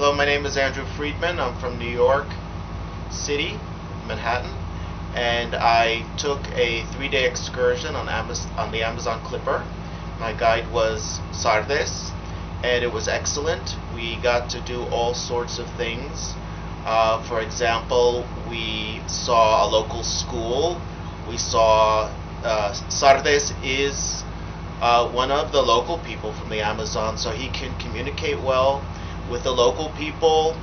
Hello, my name is Andrew Friedman. I'm from New York City, Manhattan, and I took a 3-day excursion on the Amazon Clipper. My guide was Sardes, and it was excellent. We got to do all sorts of things. For example, we saw a local school. We saw Sardes is one of the local people from the Amazon, so he can communicate well with the local people.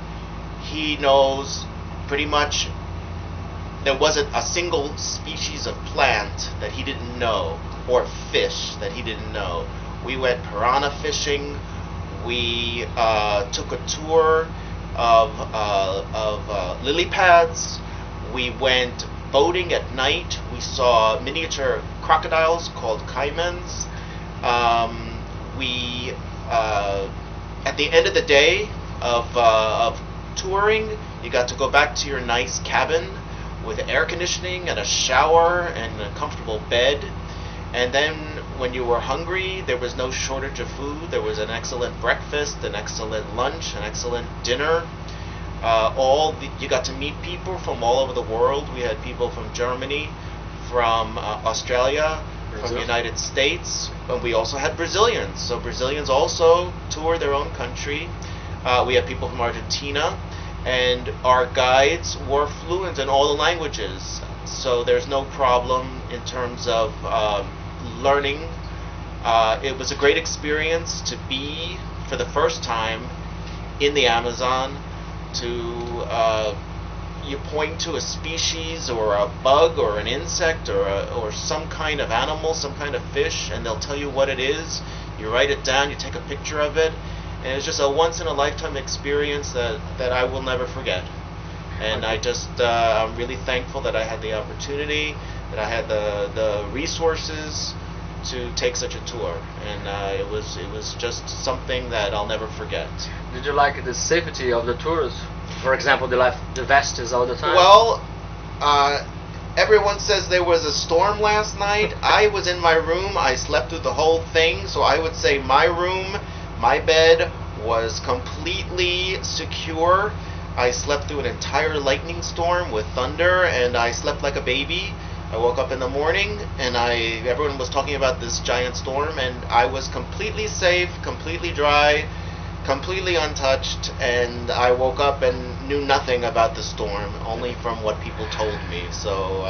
He knows pretty much there wasn't a single species of plant that he didn't know, or fish that he didn't know. We went piranha fishing. We took a tour of lily pads. We went boating at night. We saw miniature crocodiles called caimans. We at the end of the day of touring, you got to go back to your nice cabin with air conditioning and a shower and a comfortable bed. And then when you were hungry, there was no shortage of food. There was an excellent breakfast, an excellent lunch, an excellent dinner. You got to meet people from all over the world. We had people from Germany, from Australia, from the United States, and we also had Brazilians. So Brazilians also toured their own country. We had people from Argentina, and our guides were fluent in all the languages. So there's no problem in terms of learning. It was a great experience to be, for the first time, in the Amazon. You point to a species or a bug or an insect or some kind of animal, some kind of fish, and they'll tell you what it is. You write it down, you take a picture of it, and it's just a once-in-a-lifetime experience that I will never forget. And I'm really thankful that I had the opportunity, that I had the resources to take such a tour, and it was just something that I'll never forget. Did you like the safety of the tours? For example, they left the vests all the time? Well, everyone says there was a storm last night. I was in my room. I slept through the whole thing, so I would say my room, my bed was completely secure. I slept through an entire lightning storm with thunder, and I slept like a baby. I woke up in the morning, and everyone was talking about this giant storm, and I was completely safe, completely dry, completely untouched, and I woke up and knew nothing about the storm, only from what people told me. So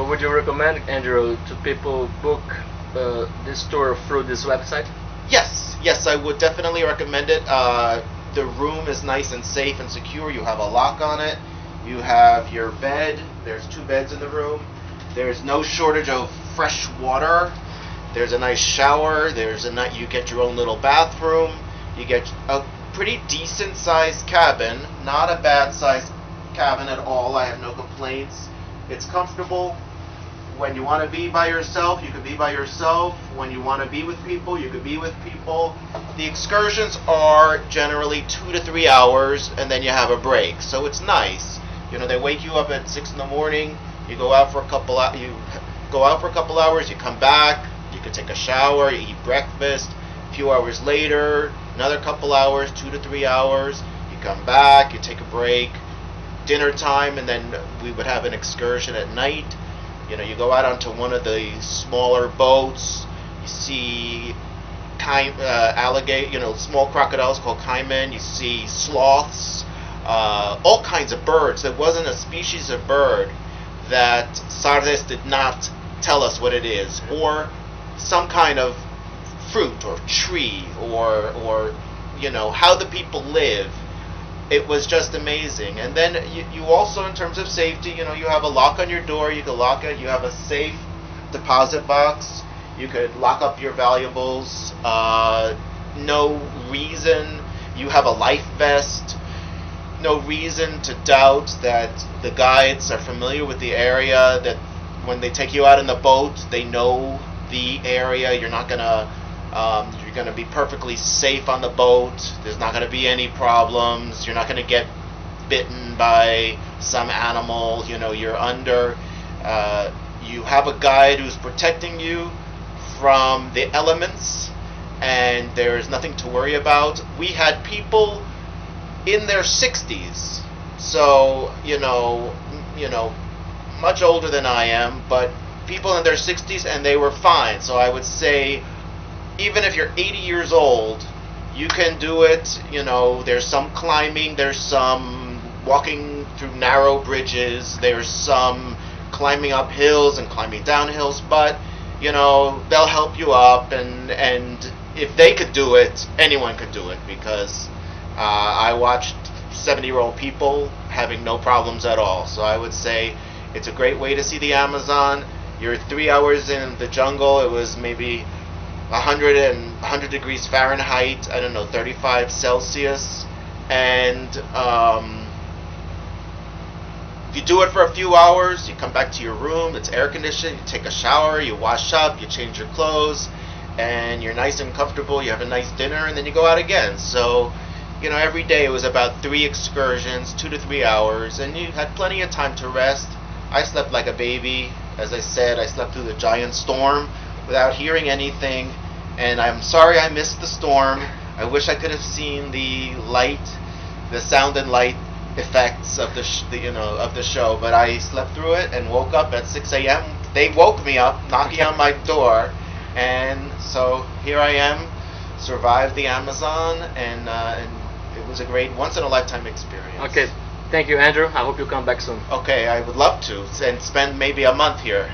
would you recommend, Andrew, to people book this tour through this website? Yes, I would definitely recommend it. The room is nice and safe and secure. You have a lock on it. You have your bed. There's 2 beds in the room. There's no shortage of fresh water. There's a nice shower. You get your own little bathroom. You get a pretty decent sized cabin, not a bad sized cabin at all. I have no complaints. It's comfortable. When you want to be by yourself, you can be by yourself. When you want to be with people, you can be with people. The excursions are generally 2 to 3 hours, and then you have a break. So it's nice. They wake you up at 6 in the morning. You go out for a couple hours. You come back. You can take a shower. You eat breakfast. A few hours later, another couple hours, 2 to 3 hours. You come back. You take a break. Dinner time, and then we would have an excursion at night. You go out onto one of the smaller boats. You see alligator, small crocodiles called caiman. You see sloths, all kinds of birds. There wasn't a species of bird that Sardes did not tell us what it is, or some kind of fruit or tree, or how the people live. It was just amazing. And then you also, in terms of safety, you have a lock on your door. You can lock it. You have a safe deposit box. You could lock up your valuables. No reason. You have a life vest. No reason to doubt that the guides are familiar with the area, that when they take you out in the boat, they know the area. You're going to be perfectly safe on the boat. There's not going to be any problems. You're not going to get bitten by some animal. You're under. You have a guide who's protecting you from the elements, and there's nothing to worry about. We had people in their 60s. So, much older than I am, but people in their 60s, and they were fine. So I would say, even if you're 80 years old, you can do it. There's some climbing, there's some walking through narrow bridges, there's some climbing up hills and climbing down hills, but they'll help you up, and if they could do it, anyone could do it, because I watched 70-year-old people having no problems at all. So I would say it's a great way to see the Amazon. You're 3 hours in the jungle. It was maybe 100 degrees Fahrenheit, 35 Celsius, and if you do it for a few hours, you come back to your room, it's air conditioned, you take a shower, you wash up, you change your clothes, and you're nice and comfortable, you have a nice dinner, and then you go out again. So, every day it was about 3 excursions, 2 to 3 hours, and you had plenty of time to rest. I slept like a baby. As I said, I slept through the giant storm without hearing anything, and I'm sorry I missed the storm. I wish I could have seen the sound and light effects of the show, but I slept through it and woke up at 6 a.m. They woke me up, knocking on my door, and so here I am, survived the Amazon, and it was a great once-in-a-lifetime experience. Okay, thank you, Andrew. I hope you come back soon. Okay, I would love to, and spend maybe a month here.